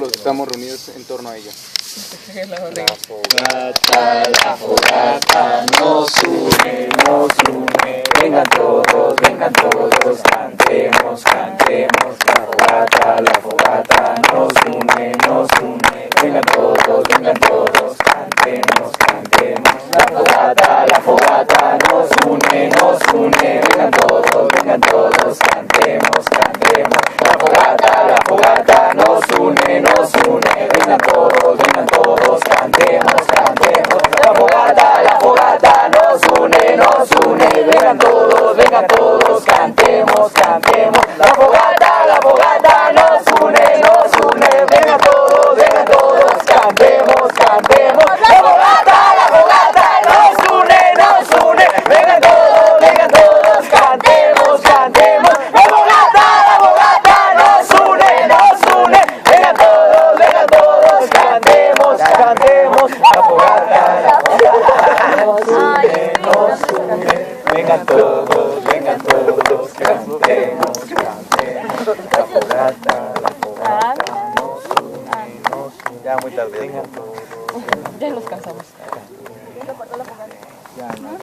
todos los que estamos reunidos en torno a ella. La fogata nos une, vengan todos, cantemos, cantemos. La fogata nos une, vengan todos, cantemos, cantemos. La fogata nos une, vengan todos, cantemos, cantemos. La fogata nos une, vengan todos, cantemos, cantemos. La fogata nos une, vengan todos, cantemos, cantemos. La fogata nos une, vengan todos, cantemos, cantemos. La fogata nos une, vengan todos, cantemos, cantemos. La fogata nos une, vengan todos, cantemos, cantemos. La fogata nos une, vengan todos, cantemos, cantemos. La fogata nos une, ya muy tarde. Ya nos cansamos. Ya, no.